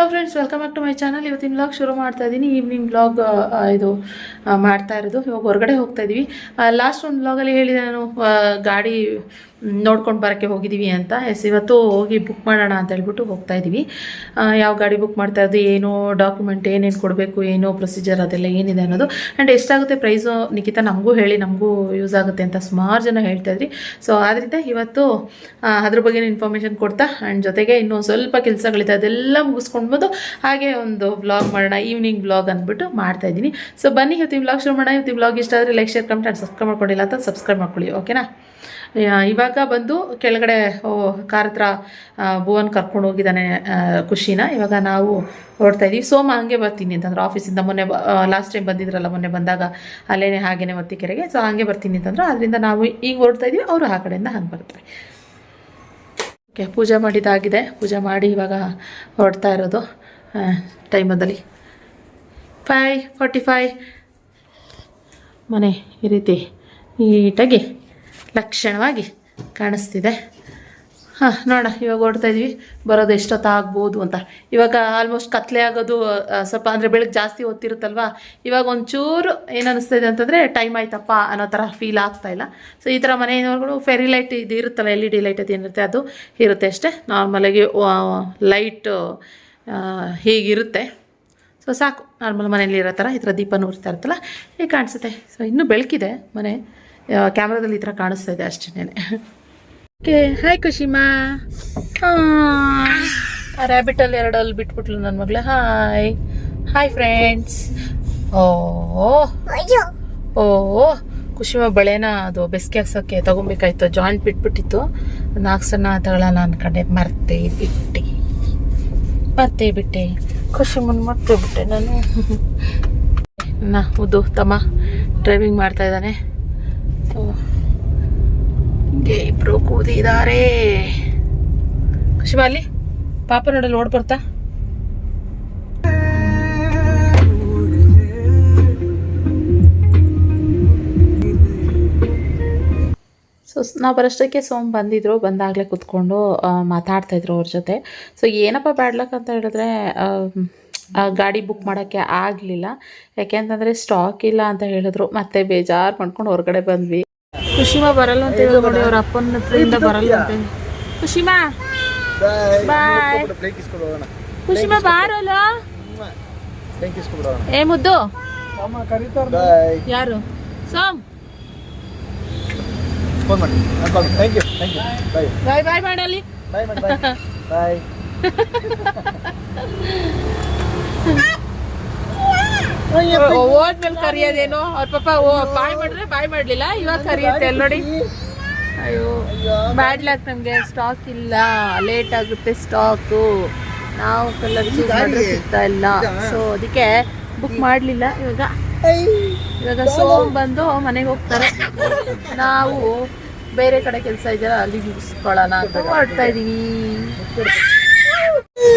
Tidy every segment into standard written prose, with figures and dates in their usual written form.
Hello friends, welcome back to my channel. ಇವತ್ತಿನ vlog ಶುರು ಮಾಡ್ತಾ ಇದ್ದೀನಿ. ಈವ್ನಿಂಗ್ ವ್ಲಾಗ್ ಇದು ಮಾಡ್ತಾ ಇರೋದು. ಇವಾಗ ಹೊರಗಡೆ ಹೋಗ್ತಾ ಇದ್ದೀವಿ. ಲಾಸ್ಟ್ ಒಂದು ವ್ಲಾಗಲ್ಲಿ ಹೇಳಿದೆ ನಾನು ಗಾಡಿ ನೋಡ್ಕೊಂಡು ಬರೋಕ್ಕೆ ಹೋಗಿದ್ದೀವಿ ಅಂತ. ಇವತ್ತು ಹೋಗಿ ಬುಕ್ ಮಾಡೋಣ ಅಂತ ಹೇಳ್ಬಿಟ್ಟು ಹೋಗ್ತಾ ಇದ್ದೀವಿ. ಯಾವ ಗಾಡಿ ಬುಕ್ ಮಾಡ್ತಾ ಇರೋದು, ಏನು ಡಾಕ್ಯುಮೆಂಟ್ ಏನೇನು ಕೊಡಬೇಕು, ಏನು ಪ್ರೊಸೀಜರ್ ಅದೆಲ್ಲ ಏನಿದೆ ಅನ್ನೋದು, ಆ್ಯಂಡ್ ಎಷ್ಟಾಗುತ್ತೆ ಪ್ರೈಸು ನಿಖಿತಾ ನಮಗೂ ಹೇಳಿ, ನಮಗೂ ಯೂಸ್ ಆಗುತ್ತೆ ಅಂತ ಸುಮಾರು ಜನ ಹೇಳ್ತಾ ಇದ್ರಿ. ಸೊ ಆದ್ದರಿಂದ ಇವತ್ತು ಅದ್ರ ಬಗ್ಗೆ ಇನ್ಫಾರ್ಮೇಷನ್ ಕೊಡ್ತಾ, ಆ್ಯಂಡ್ ಜೊತೆಗೆ ಇನ್ನೂ ಸ್ವಲ್ಪ ಕೆಲಸಗಳಿದೆ ಅದೆಲ್ಲ ಮುಗಿಸ್ಕೊಂಡ್ಬೋದು ಹಾಗೆ ಒಂದು ವ್ಲಾಗ್ ಮಾಡೋಣ, ಈವ್ನಿಂಗ್ ವ್ಲಾಗ್ ಅಂದ್ಬಿಟ್ಟು ಮಾಡ್ತಾ ಇದ್ದೀನಿ. ಸೊ ಬನ್ನಿ ಇವತ್ತಿನ ವ್ಲಾಗ್ ಶುರು ಮಾಡೋಣ. ಇವತ್ತಿನ ವ್ಲಾಗ್ ಇಷ್ಟ ಆದರೆ like, share, comment and subscribe ಮಾಡ್ಕೊಂಡಿಲ್ಲ ಅಂತ ಸಬ್ಸ್ಕ್ರೈಬ್ ಮಾಡ್ಕೊಳ್ಳಿ, ಓಕೆನಾ. ಇವಾಗ ಬಂದು ಕೆಳಗಡೆ ಕಾರ್ ಹತ್ರ ಭುವನ್ ಕರ್ಕೊಂಡು ಹೋಗಿದ್ದಾನೆ ಖುಷಿನ. ಇವಾಗ ನಾವು ಹೊರಡ್ತಾ ಇದ್ದೀವಿ. ಸೋಮ ಹಂಗೆ ಬರ್ತೀನಿ ಅಂತಂದ್ರೆ ಆಫೀಸಿಂದ ಮೊನ್ನೆ ಲಾಸ್ಟ್ ಟೈಮ್ ಬಂದಿದ್ರಲ್ಲ, ಮೊನ್ನೆ ಬಂದಾಗ ಅಲ್ಲೇನೆ ಹಾಗೇನೆ ಒತ್ತಿಕೆರೆಗೆ. ಸೊ ಹಂಗೆ ಬರ್ತೀನಿ ಅಂತಂದ್ರೆ ಅದರಿಂದ ನಾವು ಈಗ ಹೊರಡ್ತಾ ಇದ್ದೀವಿ, ಅವರು ಆ ಕಡೆಯಿಂದ ಹಂಗೆ ಬರ್ತಾರೆ. ಓಕೆ, ಪೂಜೆ ಮಾಡಿದ್ದಾಗಿದೆ. ಪೂಜೆ ಮಾಡಿ ಇವಾಗ ಹೊರಡ್ತಾ ಇರೋದು. ಟೈಮಲ್ಲಿ 5:45. ಮನೆ ಈ ರೀತಿ ನೀಟಾಗಿ ಲಕ್ಷಣವಾಗಿ ಕಾಣಿಸ್ತಿದೆ. ನೋಡೋಣ ಇವಾಗ ಹೊರಡ್ತಾ ಇದ್ವಿ. ಬರೋದು ಎಷ್ಟೊತ್ತಾಗ್ಬೋದು ಅಂತ. ಇವಾಗ ಆಲ್ಮೋಸ್ಟ್ ಕತ್ಲೆ ಆಗೋದು ಸ್ವಲ್ಪ, ಅಂದರೆ ಬೆಳಗ್ಗೆ ಜಾಸ್ತಿ ಹೊತ್ತಿರುತ್ತಲ್ವ. ಇವಾಗ ಒಂಚೂರು ಏನು ಅನ್ನಿಸ್ತಾ ಇದೆ ಅಂತಂದರೆ ಟೈಮ್ ಆಯ್ತಪ್ಪ ಅನ್ನೋ ಥರ ಫೀಲ್ ಆಗ್ತಾಯಿಲ್ಲ. ಸೊ ಈ ಥರ ಮನೆಯವ್ರುಗಳು ಫೆರಿ ಲೈಟ್ ಇದು ಇರುತ್ತಲ್ಲ, LED ಲೈಟ್ ಅದು ಏನಿರುತ್ತೆ ಅದು ಇರುತ್ತೆ ಅಷ್ಟೇ. ನಾರ್ಮಲಾಗಿ ಲೈಟ್ ಹೀಗಿರುತ್ತೆ. ಸೊ ಸಾಕು, ನಾರ್ಮಲ್ ಮನೇಲಿ ಇರೋ ಥರ ಈ ಥರ ದೀಪ ಉರಿತಾ ಇರುತ್ತಲ್ಲ, ಹೀಗೆ ಕಾಣಿಸುತ್ತೆ. ಸೊ ಇನ್ನೂ ಬೆಳಕಿದೆ ಮನೆ, ಕ್ಯಾಮ್ರಾದಲ್ಲಿ ಈ ಥರ ಕಾಣಿಸ್ತಾ ಇದೆ ಅಷ್ಟೇ. Okay, hi ಖುಷಿಮಾ. ರ್ಯಾಬಿಟಲ್ಲಿ 2 ಅಲ್ಲಿ ಬಿಟ್ಬಿಟ್ಲು ನನ್ನ ಮಗಳು. Hi friends. ಓ ಖುಷಿಮಾ ಬಳೆನ ಅದು ಬೆಸ್ಗೆ ಹಾಕ್ಸೋಕ್ಕೆ ತೊಗೊಬೇಕಾಯ್ತು, ಜಾಯಿಂಟ್ ಬಿಟ್ಬಿಟ್ಟಿತ್ತು. 4 ಸಣ್ಣ ತಗೊಳ್ಳೋಣ ಅಂದ್ಕೊಂಡೆ, ಮರ್ತೇ ಬಿಟ್ಟೆ. ಖುಷಿ ಮರ್ತೇ ಬಿಟ್ಟೆ ನಾನು. ಉದ್ದು ತಮ್ಮ ಡ್ರೈವಿಂಗ್ ಮಾಡ್ತಾ ಇದ್ದಾನೆ. ಇಬ್ರು ಕೂದಿದ್ದಾರೆ. ಖುಷಿಮಾ ಅಲ್ಲಿ ಪಾಪ ನೋಡಲ್ಲಿ ಓಡ್ ಬರ್ತಾ. ಸೊ ನಾವು ಬರೋಷ್ಟಕ್ಕೆ ಸೋಮ್ ಬಂದಿದ್ರು. ಬಂದಾಗಲೇ ಕೂತ್ಕೊಂಡು ಮಾತಾಡ್ತಾಯಿದ್ರು ಅವ್ರ ಜೊತೆ. ಸೊ ಏನಪ್ಪ ಬ್ಯಾಡ್ ಲಕ್ ಅಂತ ಹೇಳಿದ್ರೆ, ಗಾಡಿ ಬುಕ್ ಮಾಡೋಕ್ಕೆ ಆಗಲಿಲ್ಲ. ಯಾಕೆಂತಂದರೆ ಸ್ಟಾಕ್ ಇಲ್ಲ ಅಂತ ಹೇಳಿದ್ರು. ಮತ್ತೆ ಬೇಜಾರು ಮಾಡ್ಕೊಂಡು ಹೊರಗಡೆ ಬಂದ್ವಿ. ಖುಷಿಮಾ ಬರಲ್ಲ ಅಂತ ಹೇಳಿದ್ರು ನೋಡಿ, ಅವ್ರ ಅಪ್ಪನ ಹತ್ರದಿಂದ ಬರಲ್ಲ ಅಂತ. ಖುಷಿಮಾ ಬಾಯ್. ಖುಷಿಮಾ ಬಾರಲ್ಲ. ಏ ಮುದ್ದು ಯಾರು? ಸೋಮ್ ಬಾಯ್ ಬಾಯ್ ಮಾಡಲಿ. ಹೋದ್ಮೇಲೆ ಕರಿಯೋದೇನೋ ಅವ್ರ ಪಾಪ. ಬಾಯ್ ಮಾಡಿದ್ರೆ ಬಾಯ್ ಮಾಡಲಿಲ್ಲ, ಇವಾಗ ಕರಿಯುತ್ತೆ ಅಲ್ಲಿ ನೋಡಿ. ಅಯ್ಯೋ ಬ್ಯಾಡ್ ಲಕ್, ನಮಗೆ ಸ್ಟಾಕ್ ಇಲ್ಲ, ಲೇಟ್ ಆಗುತ್ತೆ ಸ್ಟಾಕು. ನಾವು ಕಲರ್ ಚೂಸ್ ಮಾಡಿದ್ರೆ ಸಿಗ್ತಾ ಇಲ್ಲ. ಸೊ ಅದಕ್ಕೆ ಬುಕ್ ಮಾಡಲಿಲ್ಲ. ಇವಾಗ ಸೋಮ್ ಬಂದು ಮನೆಗೆ ಹೋಗ್ತಾರೆ. ನಾವು ಬೇರೆ ಕಡೆ ಕೆಲಸ ಇದೆಯಲ್ಲ ಅಲ್ಲಿ ಮುಗಿಸ್ಕೊಳ್ಳೋಣ ಅಂತ ಹೊರಡ್ತಾ ಇದೀವಿ.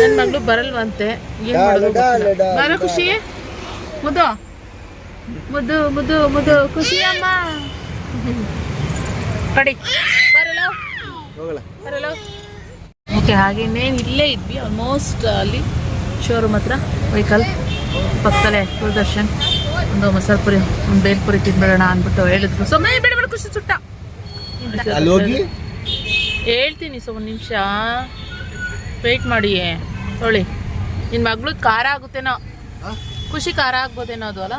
ನನ್ನ ಮಗಳು ಬರಲ್ವಂತೆ, ಏನ್ ಮಾಡೋದು ಬರೋ. ಖುಷಿ ಮುದ್ದು ಮುದ್ದು ಮುದ್ದು ಮುದ್ದು ಖುಷಿ ಅಮ್ಮ ಕಡಿ ಬರಲ್ಲ. ಓಕೆ, ಹಾಗೇನೇನು ಇಲ್ಲೇ ಇದ್ವಿ ಆಲ್ಮೋಸ್ಟ್. ಅಲ್ಲಿ ಶೋರೂಮ್ ಹತ್ರ ವೆಹಿಕಲ್ ಪಕ್ಕದಲ್ಲೇ ದೂರದರ್ಶನ್, ಒಂದು ಮಸಾಲೆ ಪುರಿ, ಒಂದು ಬೇಲ್ಪುರಿ ತಿನ್ಬೇಡೋಣ ಅಂದ್ಬಿಟ್ಟು ಹೇಳಿದ್ರು. ಸೊ ಬೇಡ ಖುಷಿ ಸುಟ್ಟ ಹೇಳ್ತೀನಿ. ಸೊ 1 ನಿಮಿಷ ವೆಯ್ಟ್ ಮಾಡಿ. ತೊಳಿ ನಿನ್ನ ಮಗಳದ್ದು ಖಾರ ಆಗುತ್ತೇನೋ. ಖುಷಿ ಖಾರ ಆಗ್ಬೋದೇನೋ ಅದು ಅಲ್ಲ.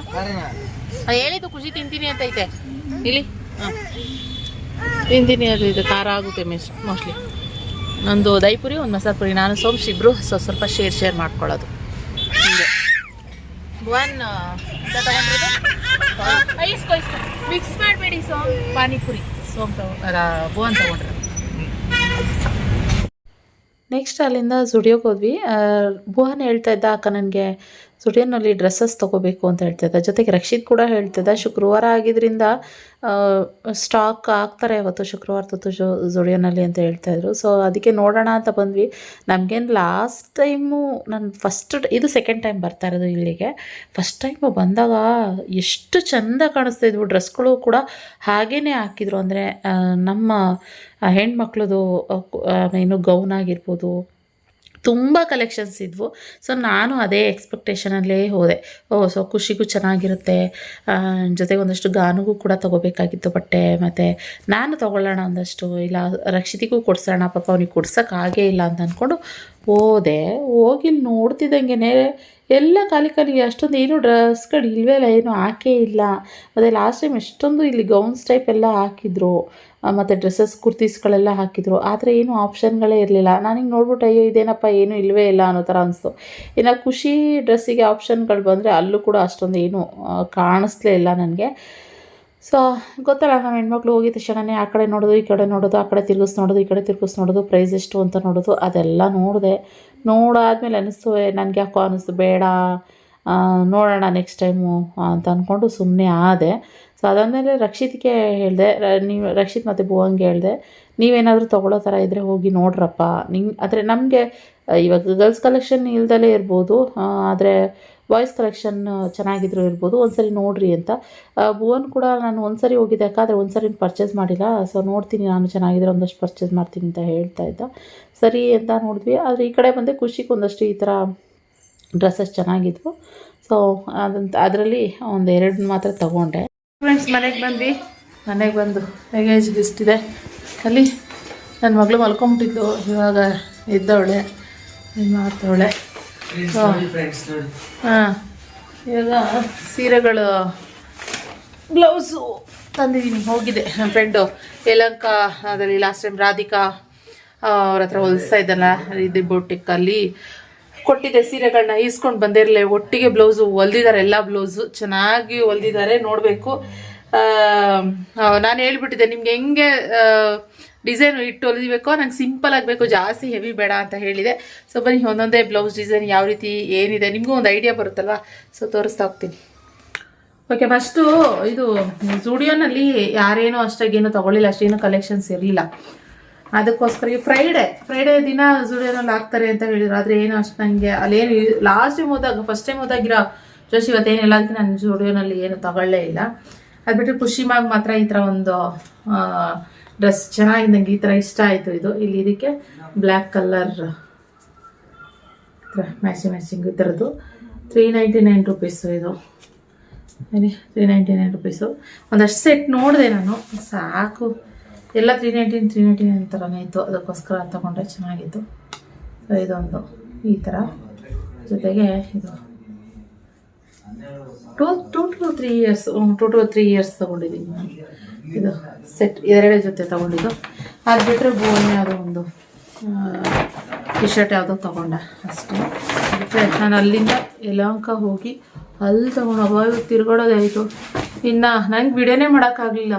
ಹೇಳಿದ್ದು ಖುಷಿ ತಿಂತೀನಿ ಅಂತ ಐತೆ ಇಲ್ಲಿ. ತಿಂತೀನಿ, ಅದು ಇದು ಖಾರ ಆಗುತ್ತೆ ಮೋಸ್ಟ್ಲಿ. ಒಂದು ದೈಪುರಿ, ಒಂದು ಮಸಾಲೆ ಪುರಿ, ನಾನು ಸೋಮ್ಶ್ ಇಬ್ರು ಸ್ವಲ್ಪ ಶೇರ್ ಮಾಡ್ಕೊಳ್ಳೋದು. ಮಿಕ್ಸ್ ಮಾಡಬೇಡಿ. ಸೋಮ್ ಪಾನಿಪುರಿ, ಸೋಮ್ ಭುವನ್ ತಗೊಂಡ್ರೆ. ನೆಕ್ಸ್ಟ್ ಅಲ್ಲಿಂದ ಜುಡಿಯೋಗೆ ಹೋದ್ವಿ. ಭುವನ್ ಹೇಳ್ತಾ ಇದ್ದ, ಅಕ್ಕ ನನಗೆ ಜುಡಿಯೋನಲ್ಲಿ ಡ್ರೆಸ್ಸಸ್ ತೊಗೋಬೇಕು ಅಂತ ಹೇಳ್ತಿದ್ದ. ಜೊತೆಗೆ ರಕ್ಷಿತ್ ಕೂಡ ಹೇಳ್ತಿದ್ದ, ಶುಕ್ರವಾರ ಆಗಿದ್ದರಿಂದ ಸ್ಟಾಕ್ ಆಗ್ತಾರೆ ಇವತ್ತು, ಶುಕ್ರವಾರದ್ದು ಜುಡಿಯೋನಲ್ಲಿ ಅಂತ ಹೇಳ್ತಾಯಿದ್ರು. ಸೊ ಅದಕ್ಕೆ ನೋಡೋಣ ಅಂತ ಬಂದ್ವಿ. ನಮಗೇನು ಲಾಸ್ಟ್ ಟೈಮು ಇದು 2nd ಟೈಮ್ ಬರ್ತಾ ಇರೋದು ಇಲ್ಲಿಗೆ. ಫಸ್ಟ್ ಟೈಮು ಬಂದಾಗ ಎಷ್ಟು ಚೆಂದ ಕಾಣಿಸ್ತಾ ಇದ್ವು ಡ್ರೆಸ್ಗಳು ಕೂಡ ಹಾಗೇ ಹಾಕಿದ್ರು. ಅಂದರೆ ನಮ್ಮ ಹೆಣ್ಮಕ್ಳದು ಏನು ಗೌನ್ ಆಗಿರ್ಬೋದು, ತುಂಬ ಕಲೆಕ್ಷನ್ಸ್ ಇದ್ವು. ಸೊ ನಾನು ಅದೇ ಎಕ್ಸ್ಪೆಕ್ಟೇಷನಲ್ಲೇ ಹೋದೆ. ಸೊ ಖುಷಿಗೂ ಚೆನ್ನಾಗಿರುತ್ತೆ, ಜೊತೆಗೆ ಒಂದಷ್ಟು ಗಾನುಗೂ ಕೂಡ ತೊಗೋಬೇಕಾಗಿತ್ತು ಬಟ್ಟೆ. ಮತ್ತು ನಾನು ತೊಗೊಳ್ಳೋಣ ಒಂದಷ್ಟು, ಇಲ್ಲ ರಕ್ಷಿತಿಗೂ ಕೊಡ್ಸೋಣ, ಪಾಪ ಅವ್ನಿಗೆ ಕೊಡ್ಸೋಕ್ಕಾಗೇ ಇಲ್ಲ ಅಂತ ಅಂದ್ಕೊಂಡು ಹೋದೆ. ಹೋಗಿ ನೋಡ್ತಿದ್ದಂಗೆ ಎಲ್ಲ ಖಾಲಿ ಖಾಲಿ, ಅಷ್ಟೊಂದು ಏನು ಡ್ರೆಸ್ಗಳು ಇಲ್ಲವೇ ಇಲ್ಲ, ಏನು ಹಾಕೇ ಇಲ್ಲ. ಮತ್ತು ಲಾಸ್ಟ್ ಟೈಮ್ ಎಷ್ಟೊಂದು ಇಲ್ಲಿ ಗೌನ್ಸ್ ಟೈಪ್ ಎಲ್ಲ ಹಾಕಿದ್ರು, ಮತ್ತು ಡ್ರೆಸ್ಸಸ್ ಕುರ್ತೀಸ್ಗಳೆಲ್ಲ ಹಾಕಿದ್ರು, ಆದರೆ ಏನು ಆಪ್ಷನ್ಗಳೇ ಇರಲಿಲ್ಲ. ನನಗೆ ನೋಡ್ಬಿಟ್ಟು ಅಯ್ಯೋ ಇದೇನಪ್ಪ ಏನೂ ಇಲ್ಲವೇ ಇಲ್ಲ ಅನ್ನೋ ಥರ ಅನಿಸ್ತು. ಇನ್ನು ಖುಷಿ ಡ್ರೆಸ್ಸಿಗೆ ಆಪ್ಷನ್ಗಳು ಬಂದರೆ ಅಲ್ಲೂ ಕೂಡ ಅಷ್ಟೊಂದು ಏನು ಕಾಣಿಸ್ಲೇ ಇಲ್ಲ ನನಗೆ. ಸೊ ಗೊತ್ತಲ್ಲ, ನಾವು ಹೆಣ್ಮಕ್ಳು ಹೋಗಿದ ತಕ್ಷಣವೇ ಆ ಕಡೆ ನೋಡೋದು, ಈ ಕಡೆ ನೋಡೋದು, ಆ ಕಡೆ ತಿರ್ಗಿಸ್ ನೋಡೋದು, ಈ ಕಡೆ ತಿರ್ಗಿಸ್ ನೋಡೋದು, ಪ್ರೈಸ್ ಎಷ್ಟು ಅಂತ ನೋಡೋದು, ಅದೆಲ್ಲ ನೋಡಿದೆ. ನೋಡಾದ್ಮೇಲೆ ಅನ್ನಿಸ್ತು, ನನಗೆ ಯಾಕೋ ಅನ್ನಿಸ್ತು ಬೇಡ, ನೋಡೋಣ ನೆಕ್ಸ್ಟ್ ಟೈಮು ಅಂತ ಅಂದ್ಕೊಂಡು ಸುಮ್ಮನೆ ಆದೆ. ಸೊ ಅದಾದಮೇಲೆ ರಕ್ಷಿತ್ಗೆ ಹೇಳಿದೆ, ರಕ್ಷಿತ್ ಮತ್ತು ಭುವಂಗೆ ಹೇಳಿದೆ, ನೀವೇನಾದರೂ ತೊಗೊಳ್ಳೋ ಥರ ಇದ್ದರೆ ಹೋಗಿ ನೋಡ್ರಪ್ಪ. ಆದರೆ ನಮಗೆ ಇವಾಗ ಗರ್ಲ್ಸ್ ಕಲೆಕ್ಷನ್ ಇಲ್ದಲೇ ಇರ್ಬೋದು, ಆದರೆ ಬಾಯ್ಸ್ ಕಲೆಕ್ಷನ್ ಚೆನ್ನಾಗಿದ್ರು ಇರ್ಬೋದು, ಒಂದ್ಸರಿ ನೋಡಿರಿ ಅಂತ. ಭುವನ್ ಕೂಡ ನಾನು ಒಂದ್ಸರಿ ಹೋಗಿದ್ದೆ, ಯಾಕಂದರೆ ಒಂದ್ಸರಿ ಪರ್ಚೇಸ್ ಮಾಡಿಲ್ಲ. ಸೊ ನೋಡ್ತೀನಿ, ನಾನು ಚೆನ್ನಾಗಿದ್ರೆ ಒಂದಷ್ಟು ಪರ್ಚೇಸ್ ಮಾಡ್ತೀನಿ ಅಂತ ಹೇಳ್ತಾ ಇದ್ದ. ಸರಿ ಅಂತ ನೋಡಿದ್ವಿ. ಆದರೆ ಈ ಕಡೆ ಬಂದೆ, ಖುಷಿಗೆ ಒಂದಷ್ಟು ಈ ಥರ ಡ್ರೆಸ್ಸಸ್ ಚೆನ್ನಾಗಿದ್ವು. ಸೊ ಅದರಲ್ಲಿ ಒಂದೆರಡು ಮಾತ್ರ ತೊಗೊಂಡೆ. ಫ್ರೆಂಡ್ಸ್, ಮನೆಗೆ ಬಂದ್ವಿ. ಮನೆಗೆ ಬಂದು ಲಗೇಜ್ ಇಷ್ಟಿದೆ. ಅಲ್ಲಿ ನನ್ನ ಮಗಳು ಮಲ್ಕೊಂಬಿಟ್ಟಿದ್ದು, ಇವಾಗ ಎದ್ದವಳೆ, ಮಾಡ್ತವಳೆ. ಹಾಂ, ಇವಾಗ ಸೀರೆಗಳು ಬ್ಲೌಸು ತಂದಿದ್ದೀನಿ. ಹೋಗಿದೆ ನನ್ನ ಫ್ರೆಂಡು ಯಲಹಂಕ ಅದರಲ್ಲಿ ಲಾಸ್ಟ್ ಟೈಮ್ ರಾಧಿಕಾ ಅವ್ರ ಹತ್ರ ಹೊಲಿಸ್ತಾ ಇದ್ದಲ್ಲ, ಇದು ಬೊಟ್ಟಿಕ್ಕಲ್ಲಿ ಕೊಟ್ಟಿದ್ದೆ ಸೀರೆಗಳನ್ನ ಈಸ್ಕೊಂಡು ಬಂದಿರಲಿ. ಒಟ್ಟಿಗೆ ಬ್ಲೌಸು ಹೊಲ್ದಿದ್ದಾರೆ, ಎಲ್ಲ ಬ್ಲೌಸು ಚೆನ್ನಾಗಿ ಹೊಲ್ದಿದ್ದಾರೆ, ನೋಡಬೇಕು. ನಾನು ಹೇಳ್ಬಿಟ್ಟಿದ್ದೆ ನಿಮ್ಗೆ ಹೆಂಗೆ ಡಿಸೈನ್ ಇಟ್ಟು ಹೊಲಿಬೇಕೋ, ನಂಗೆ ಸಿಂಪಲ್ ಆಗಬೇಕು, ಜಾಸ್ತಿ ಹೆವಿ ಬೇಡ ಅಂತ ಹೇಳಿದೆ. ಸೊ ಬನ್ನಿ ಒಂದೊಂದೇ ಬ್ಲೌಸ್ ಡಿಸೈನ್ ಯಾವ ರೀತಿ ಏನಿದೆ ನಿಮಗೂ ಒಂದು ಐಡಿಯಾ ಬರುತ್ತಲ್ವ. ಸೊ ತೋರಿಸ್ತಾ ಹೋಗ್ತೀನಿ. ಓಕೆ, ಫಸ್ಟು ಇದು ಜೂಡಿಯೋನಲ್ಲಿ ಯಾರೇನೋ ಅಷ್ಟಾಗೇನು ತೊಗೊಳ್ಳಿಲ್ಲ, ಅಷ್ಟೇನು ಕಲೆಕ್ಷನ್ಸ್ ಇರಲಿಲ್ಲ. ಅದಕ್ಕೋಸ್ಕರ ಈ ಫ್ರೈಡೇ ದಿನ ಜೂಡಿಯೋನಲ್ಲಿ ಹಾಕ್ತಾರೆ ಅಂತ ಹೇಳಿದ್ರು. ಆದರೆ ಏನು ಅಷ್ಟು ನನಗೆ ಅಲ್ಲೇನು ಲಾಸ್ಟ್ ಟೈಮ್ ಹೋದಾಗ, ಫಸ್ಟ್ ಟೈಮ್ ಹೋದಾಗಿರೋ ಜೋಶಿ ಇವತ್ತೇನಿಲ್ಲ, ಅದಕ್ಕೆ ನಾನು ಜೂಡಿಯೋನಲ್ಲಿ ಏನು ತಗೊಳ್ಳೇ ಇಲ್ಲ. ಅದು ಬಿಟ್ಟರೆ ಖುಷಿಮಾಗಿ ಮಾತ್ರ ಈ ಥರ ಒಂದು ಡ್ರೆಸ್ ಚೆನ್ನಾಗಿ ನನಗೆ ಈ ಥರ ಇಷ್ಟ ಆಯಿತು. ಇದು ಇಲ್ಲಿ ಇದಕ್ಕೆ ಬ್ಲ್ಯಾಕ್ ಕಲರ್ ಮ್ಯಾಚಿಂಗ್ ಈ ಥರದ್ದು 399 ರುಪೀಸು. ಇದು ಸರಿ, 399 ರುಪೀಸು. ಒಂದಷ್ಟು ಸೆಟ್ ನೋಡಿದೆ ನಾನು, ಸಾಕು. ಎಲ್ಲ 399 ಥರನೇ ಇತ್ತು, ಅದಕ್ಕೋಸ್ಕರ ತಗೊಂಡ್ರೆ ಚೆನ್ನಾಗಿತ್ತು. ಸೊ ಇದೊಂದು ಈ ಥರ, ಜೊತೆಗೆ ಇದು 2 to 3 ಇಯರ್ಸ್ ತೊಗೊಂಡಿದ್ದೀನಿ ನಾನು. ಇದು ಸೆಟ್ 2 ಜೊತೆ ತೊಗೊಂಡಿದ್ದು. ಅದು ಬಿಟ್ಟರೆ ಬೋನ್ ಯಾವುದೋ ಒಂದು ಟಿ ಶರ್ಟ್ ಯಾವುದೋ ತೊಗೊಂಡೆ ಅಷ್ಟೇ. ಅದಕ್ಕೆ ನಾನು ಅಲ್ಲಿಂದ ಯಲಹಂಕ ಹೋಗಿ ಅಲ್ಲಿ ತೊಗೊಂಡು ತಿರ್ಗಾಡೋದೇ ಆಯಿತು. ಇನ್ನು ನನಗೆ ವಿಡಿಯೋನೇ ಮಾಡೋಕ್ಕಾಗಲಿಲ್ಲ,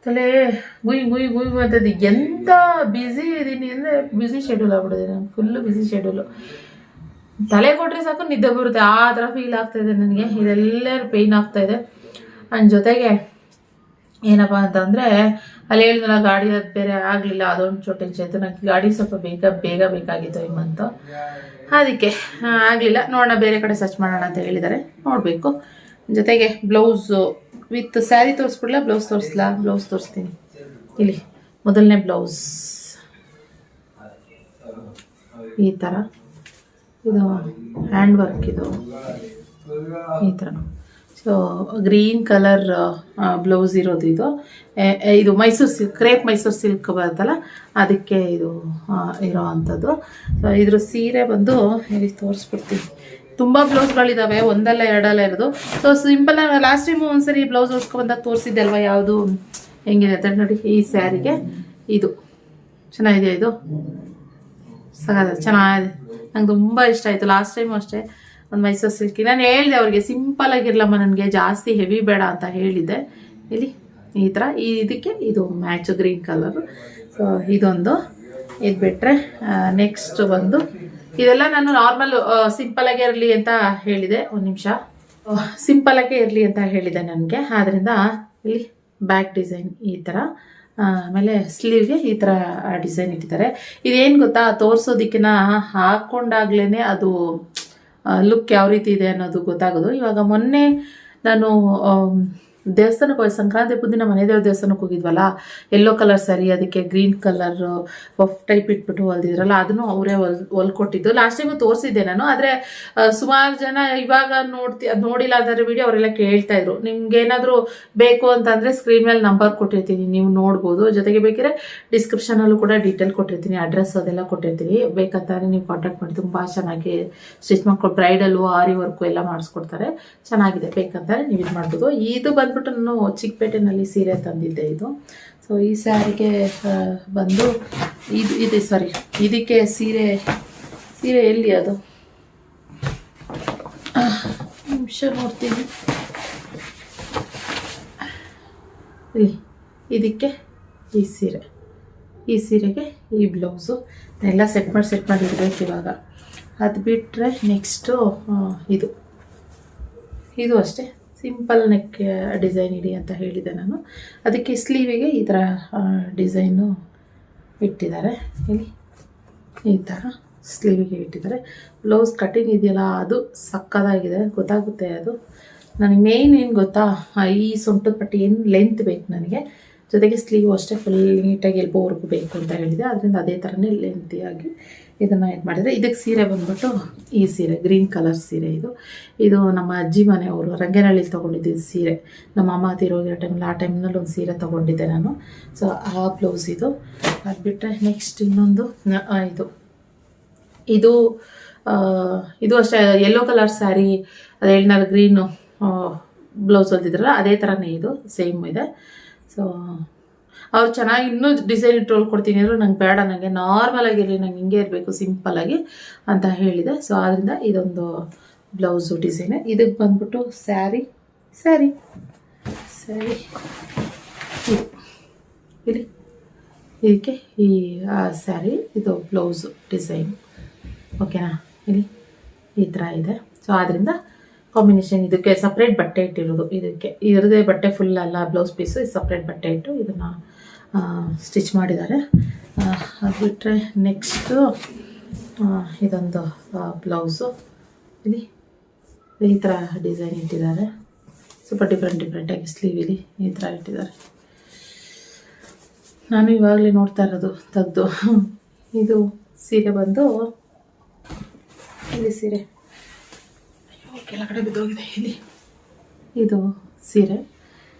ತಲೆ ಗುಯ್ ಅಂತದ್ದು. ಎಂಥ ಬ್ಯುಸಿ ಇದ್ದೀನಿ ಅಂದರೆ ಬ್ಯುಸಿ ಶೆಡ್ಯೂಲ್ ಆಗ್ಬಿಟ್ಟಿದೆ ನಂಗೆ, ಫುಲ್ಲು ಬ್ಯುಸಿ ಶೆಡ್ಯೂಲು. ತಲೆ ಕೊಟ್ಟರೆ ಸಾಕು ನಿದ್ದೆ ಬರುತ್ತೆ, ಆ ಥರ ಫೀಲ್ ಆಗ್ತಾಯಿದೆ ನನಗೆ. ಇದೆಲ್ಲ ಪೇಯ್ನ್ ಆಗ್ತಾಯಿದೆ. ನನ್ನ ಜೊತೆಗೆ ಏನಪ್ಪ ಅಂತಂದರೆ, ಅಲ್ಲಿ ಹೇಳಿದ್ನಲ್ಲ ಗಾಡಿ ಅದು ಬೇರೆ ಆಗಲಿಲ್ಲ, ಅದೊಂದು ಟೆನ್ಷನ್ ಇತ್ತು. ನನಗೆ ಗಾಡಿ ಸ್ವಲ್ಪ ಬೇಗ ಬೇಕಾಗಿತ್ತು ಈ ಮಂತು, ಅದಕ್ಕೆ ಆಗಲಿಲ್ಲ. ನೋಡೋಣ, ಬೇರೆ ಕಡೆ ಸರ್ಚ್ ಮಾಡೋಣ ಅಂತ ಹೇಳಿದ್ದಾರೆ, ನೋಡಬೇಕು. ಜೊತೆಗೆ ಬ್ಲೌಸು ವಿತ್ ಸ್ಯಾರಿ ತೋರಿಸ್ಬಿಡ್ಲಾ, ಬ್ಲೌಸ್ ತೋರಿಸ್ಲಾ? ಬ್ಲೌಸ್ ತೋರಿಸ್ತೀನಿ. ಇಲ್ಲಿ ಮೊದಲನೇ ಬ್ಲೌಸ್ ಈ ಥರ, ಇದು ಹ್ಯಾಂಡ್ ವರ್ಕ್, ಇದು ಈ ಥರ. ಸೊ ಗ್ರೀನ್ ಕಲರ್ ಬ್ಲೌಸ್ ಇರೋದು ಇದು. ಇದು Mysuru silk, crepe Mysuru silk ಬರುತ್ತಲ್ಲ, ಅದಕ್ಕೆ ಇದು ಇರೋ ಅಂಥದ್ದು. ಸೊ ಇದ್ರ ಸೀರೆ ಬಂದು ಇಲ್ಲಿ ತೋರಿಸ್ಬಿಡ್ತೀನಿ. ತುಂಬ ಬ್ಲೌಸ್ಗಳಿದ್ದಾವೆ, ಒಂದಲ್ಲ ಎರಡಲ್ಲ ಇರೋದು. ಸೊ ಸಿಂಪಲ್ ಲಾಸ್ಟ್ ಟೈಮು ಒಂದ್ಸರಿ ಬ್ಲೌಸ್ ಹೊಲ್ಸ್ಕೊಂಡ್ಬಂದಾಗ ತೋರಿಸಿದ್ದೆ ಅಲ್ವಾ, ಯಾವುದು ಹೆಂಗಿದೆ ಅಂತ ನೋಡಿ. ಈ ಸ್ಯಾರಿಗೆ ಇದು ಚೆನ್ನಾಗಿದೆ, ಇದು ಚೆನ್ನಾಗಿದೆ, ನಂಗೆ ತುಂಬ ಇಷ್ಟ ಆಯಿತು. ಲಾಸ್ಟ್ ಟೈಮು ಅಷ್ಟೇ ಒಂದು ಮೈಸೂರು ಸಿಲ್ಕಿ ನಾನು ಹೇಳಿದೆ ಅವ್ರಿಗೆ, ಸಿಂಪಲ್ ಆಗಿರಲಮ್ಮ, ನನಗೆ ಜಾಸ್ತಿ ಹೆವಿ ಬೇಡ ಅಂತ ಹೇಳಿದ್ದೆ. ಇಲ್ಲಿ ಈ ಥರ ಇದಕ್ಕೆ ಇದು ಮ್ಯಾಚು ಗ್ರೀನ್ ಕಲರು. ಸೊ ಇದೊಂದು, ಇದು ಬಿಟ್ಟರೆ ನೆಕ್ಸ್ಟ್ ಬಂದು ಇದೆಲ್ಲ ನಾನು ನಾರ್ಮಲ್ ಸಿಂಪಲಾಗೇ ಇರಲಿ ಅಂತ ಹೇಳಿದೆ. ಒಂದು ನಿಮಿಷ, ಸಿಂಪಲಾಗೇ ಇರಲಿ ಅಂತ ಹೇಳಿದೆ ನನಗೆ. ಆದ್ದರಿಂದ ಇಲ್ಲಿ ಬ್ಯಾಕ್ ಡಿಸೈನ್ ಈ ಥರ, ಆಮೇಲೆ ಸ್ಲೀವ್ಗೆ ಈ ಥರ ಡಿಸೈನ್ ಇಟ್ಟಿದ್ದಾರೆ. ಇದೇನು ಗೊತ್ತಾ, ತೋರಿಸೋದಕ್ಕಿನ್ನ ಹಾಕ್ಕೊಂಡಾಗ್ಲೇ ಅದು ಲುಕ್ ಯಾವ ರೀತಿ ಇದೆ ಅನ್ನೋದು ಗೊತ್ತಾಗೋದು. ಇವಾಗ ಮೊನ್ನೆ ನಾನು ದೇವಸ್ಥಾನಕ್ಕೆ ಹೋಗಿ ಸಂಕ್ರಾಂತಿ ಹಬ್ಬದ ದಿನ ಮನೆ ದೇವ್ರ ದೇವಸ್ಥಾನಕ್ಕೆ ಹೋಗಿದ್ವಲ್ಲ, ಯೆಲ್ಲೋ ಕಲರ್ ಸ್ಯಾರಿ, ಅದಕ್ಕೆ ಗ್ರೀನ್ ಕಲರ್ ಪಫ್ ಟೈಪ್ ಇಟ್ಬಿಟ್ಟು ಹೊಲ್ದಿದ್ರಲ್ಲ, ಅದನ್ನು ಅವರೇ ಹೊಲ್ಕೊಟ್ಟಿದ್ದು. ಲಾಸ್ಟ್ ಟೈಮು ತೋರಿಸಿದ್ದೆ ನಾನು. ಆದರೆ ಸುಮಾರು ಜನ ಇವಾಗ ನೋಡಿಲ್ಲ ಅದರ ವಿಡಿಯೋ ಅವರೆಲ್ಲ ಕೇಳ್ತಾ ಇದ್ರು. ನಿಮ್ಗೆ ಏನಾದರೂ ಬೇಕು ಅಂತಂದರೆ ಸ್ಕ್ರೀನ್ ಮೇಲೆ ನಂಬರ್ ಕೊಟ್ಟಿರ್ತೀನಿ, ನೀವು ನೋಡ್ಬೋದು. ಜೊತೆಗೆ ಬೇಕಿದ್ರೆ ಡಿಸ್ಕ್ರಿಪ್ಷನಲ್ಲೂ ಕೂಡ ಡೀಟೇಲ್ ಕೊಟ್ಟಿರ್ತೀನಿ, ಅಡ್ರೆಸ್ ಅದೆಲ್ಲ ಕೊಟ್ಟಿರ್ತೀನಿ. ಬೇಕಂತಂದರೆ ನೀವು ಕಾಂಟ್ಯಾಕ್ಟ್ ಮಾಡಿ. ತುಂಬ ಚೆನ್ನಾಗಿ ಸ್ಟಿಚ್ ಮಾಡ್ಕೊಂಡು ಬ್ರೈಡಲ್ಲು ಆರಿ ವರ್ಕು ಎಲ್ಲ ಮಾಡಿಸ್ಕೊಡ್ತಾರೆ. ಚೆನ್ನಾಗಿದೆ, ಬೇಕಂತಾರೆ ನೀವು ಇದು ಮಾಡ್ಬೋದು. ಇದು ಬಂದ್ಬಿಟ್ಟು ನಾನು ಚಿಕ್ಕಪೇಟೆನಲ್ಲಿ ಸೀರೆ ತಂದಿದ್ದೆ ಇದು. ಸೊ ಈ ಸ್ಯಾರಿಗೆ ಬಂದು ಇದು ಸಾರಿ, ಇದಕ್ಕೆ ಸೀರೆ ಎಲ್ಲಿ ಅದು ನಿಮಿಷ ನೋಡ್ತೀನಿ. ಇಲ್ಲಿ ಇದಕ್ಕೆ ಈ ಸೀರೆಗೆ ಈ ಬ್ಲೌಸು ಎಲ್ಲ ಸೆಟ್ ಮಾಡಿ ಇಡಬೇಕು ಇವಾಗ. ಅದು ಬಿಟ್ಟರೆ ನೆಕ್ಸ್ಟು ಇದು ಅಷ್ಟೇ ಸಿಂಪಲ್ ನೆಕ್ ಡಿಸೈನ್ ಇಡಿ ಅಂತ ಹೇಳಿದೆ ನಾನು. ಅದಕ್ಕೆ ಸ್ಲೀವಿಗೆ ಈ ಥರ ಡಿಸೈನು ಇಟ್ಟಿದ್ದಾರೆ. ಇಲ್ಲಿ ಈ ಥರ ಸ್ಲೀವಿಗೆ ಇಟ್ಟಿದ್ದಾರೆ. ಬ್ಲೌಸ್ ಕಟ್ಟಿಂಗ್ ಇದೆಯಲ್ಲ ಅದು ಸಕ್ಕದಾಗಿದೆ, ಗೊತ್ತಾಗುತ್ತೆ ಅದು. ನನಗೆ ಮೇಯ್ನ್ ಏನು ಗೊತ್ತಾ, ಈ ಸೊಂಟದ ಪಟ್ಟಿ ಏನು ಲೆಂತ್ ಬೇಕು ನನಗೆ. ಜೊತೆಗೆ ಸ್ಲೀವು ಅಷ್ಟೇ ಫುಲ್ ನೀಟಾಗಿ ಎಲ್ಬೋವರೆಗೂ ಬೇಕು ಅಂತ ಹೇಳಿದೆ. ಅದರಿಂದ ಅದೇ ಥರನೇ ಲೆಂತಿಯಾಗಿ ಇದನ್ನು ಇದು ಮಾಡಿದರೆ. ಇದಕ್ಕೆ ಸೀರೆ ಬಂದ್ಬಿಟ್ಟು ಈ ಸೀರೆ ಗ್ರೀನ್ ಕಲರ್ ಸೀರೆ. ಇದು ನಮ್ಮ ಅಜ್ಜಿ ಮನೆಯವರು ರಂಗೇನಹಳ್ಳಿಲಿ ತೊಗೊಂಡಿದ್ದು ಸೀರೆ. ನಮ್ಮ ಅಮ್ಮ ತೀರೋಗಿರೋ ಟೈಮಲ್ಲಿ ಆ ಟೈಮ್ನಲ್ಲಿ ಒಂದು ಸೀರೆ ತೊಗೊಂಡಿದ್ದೆ ನಾನು. ಸೊ ಆ ಬ್ಲೌಸ್ ಇದು. ಅದು ಬಿಟ್ಟರೆ ನೆಕ್ಸ್ಟ್ ಇನ್ನೊಂದು ಇದು ಅಷ್ಟೇ ಯೆಲ್ಲೋ ಕಲರ್ ಸ್ಯಾರಿ, ಅದು ಎಳ್ನರ್ ಗ್ರೀನು ಬ್ಲೌಸ್ ಹೊಲ್ದಿದ್ರಲ್ಲ ಅದೇ ಥರನೇ ಇದು ಸೇಮ್ ಇದೆ. ಸೊ ಅವ್ರು ಚೆನ್ನಾಗಿ ಇನ್ನೂ ಡಿಸೈನ್ ಇಟ್ಟು ಹೊಲ್ಕೊಡ್ತೀನಿ ಅಂದರು. ನಂಗೆ ಬೇಡ, ನನಗೆ ನಾರ್ಮಲ್ ಆಗಿರಲಿ, ನಂಗೆ ಹಿಂಗೆ ಇರಬೇಕು ಸಿಂಪಲ್ಲಾಗಿ ಅಂತ ಹೇಳಿದೆ. ಸೊ ಆದ್ದರಿಂದ ಇದೊಂದು ಬ್ಲೌಸು ಡಿಸೈನ್. ಇದಕ್ಕೆ ಬಂದ್ಬಿಟ್ಟು ಸ್ಯಾರಿ ಇಲ್ಲಿ ಇದಕ್ಕೆ ಈ ಸ್ಯಾರಿ, ಇದು ಬ್ಲೌಸು ಡಿಸೈನ್. ಓಕೆನಾ, ಇಲ್ಲಿ ಈ ಥರ ಇದೆ. ಸೊ ಆದ್ದರಿಂದ ಕಾಂಬಿನೇಷನ್. ಇದಕ್ಕೆ ಸಪ್ರೇಟ್ ಬಟ್ಟೆ ಇಟ್ಟಿರೋದು. ಇದರದೇ ಬಟ್ಟೆ ಫುಲ್ ಅಲ್ಲ, ಬ್ಲೌಸ್ ಪೀಸು. ಇದು ಸಪ್ರೇಟ್ ಬಟ್ಟೆ ಇಟ್ಟು ಇದನ್ನು ಸ್ಟಿಚ್ ಮಾಡಿದ್ದಾರೆ. ಅದು ಬಿಟ್ಟರೆ ನೆಕ್ಸ್ಟು ಇದೊಂದು ಬ್ಲೌಸು. ಇಲ್ಲಿ ಈ ಥರ ಡಿಸೈನ್ ಇಟ್ಟಿದ್ದಾರೆ. ಸ್ವಲ್ಪ ಡಿಫ್ರೆಂಟಾಗಿ ಸ್ಲೀವಿಲಿ ಈ ಥರ ಇಟ್ಟಿದ್ದಾರೆ. ನಾನು ಇವಾಗಲೇ ನೋಡ್ತಾ ಇರೋದು ತೆಗೆದು. ಇದು ಸೀರೆ ಬಂದು ಇಲ್ಲಿ ಸೀರೆ ಕೆಳಗಡೆ ಬಿದ್ದೋಗಿದೆ. ಇದು ಸೀರೆ,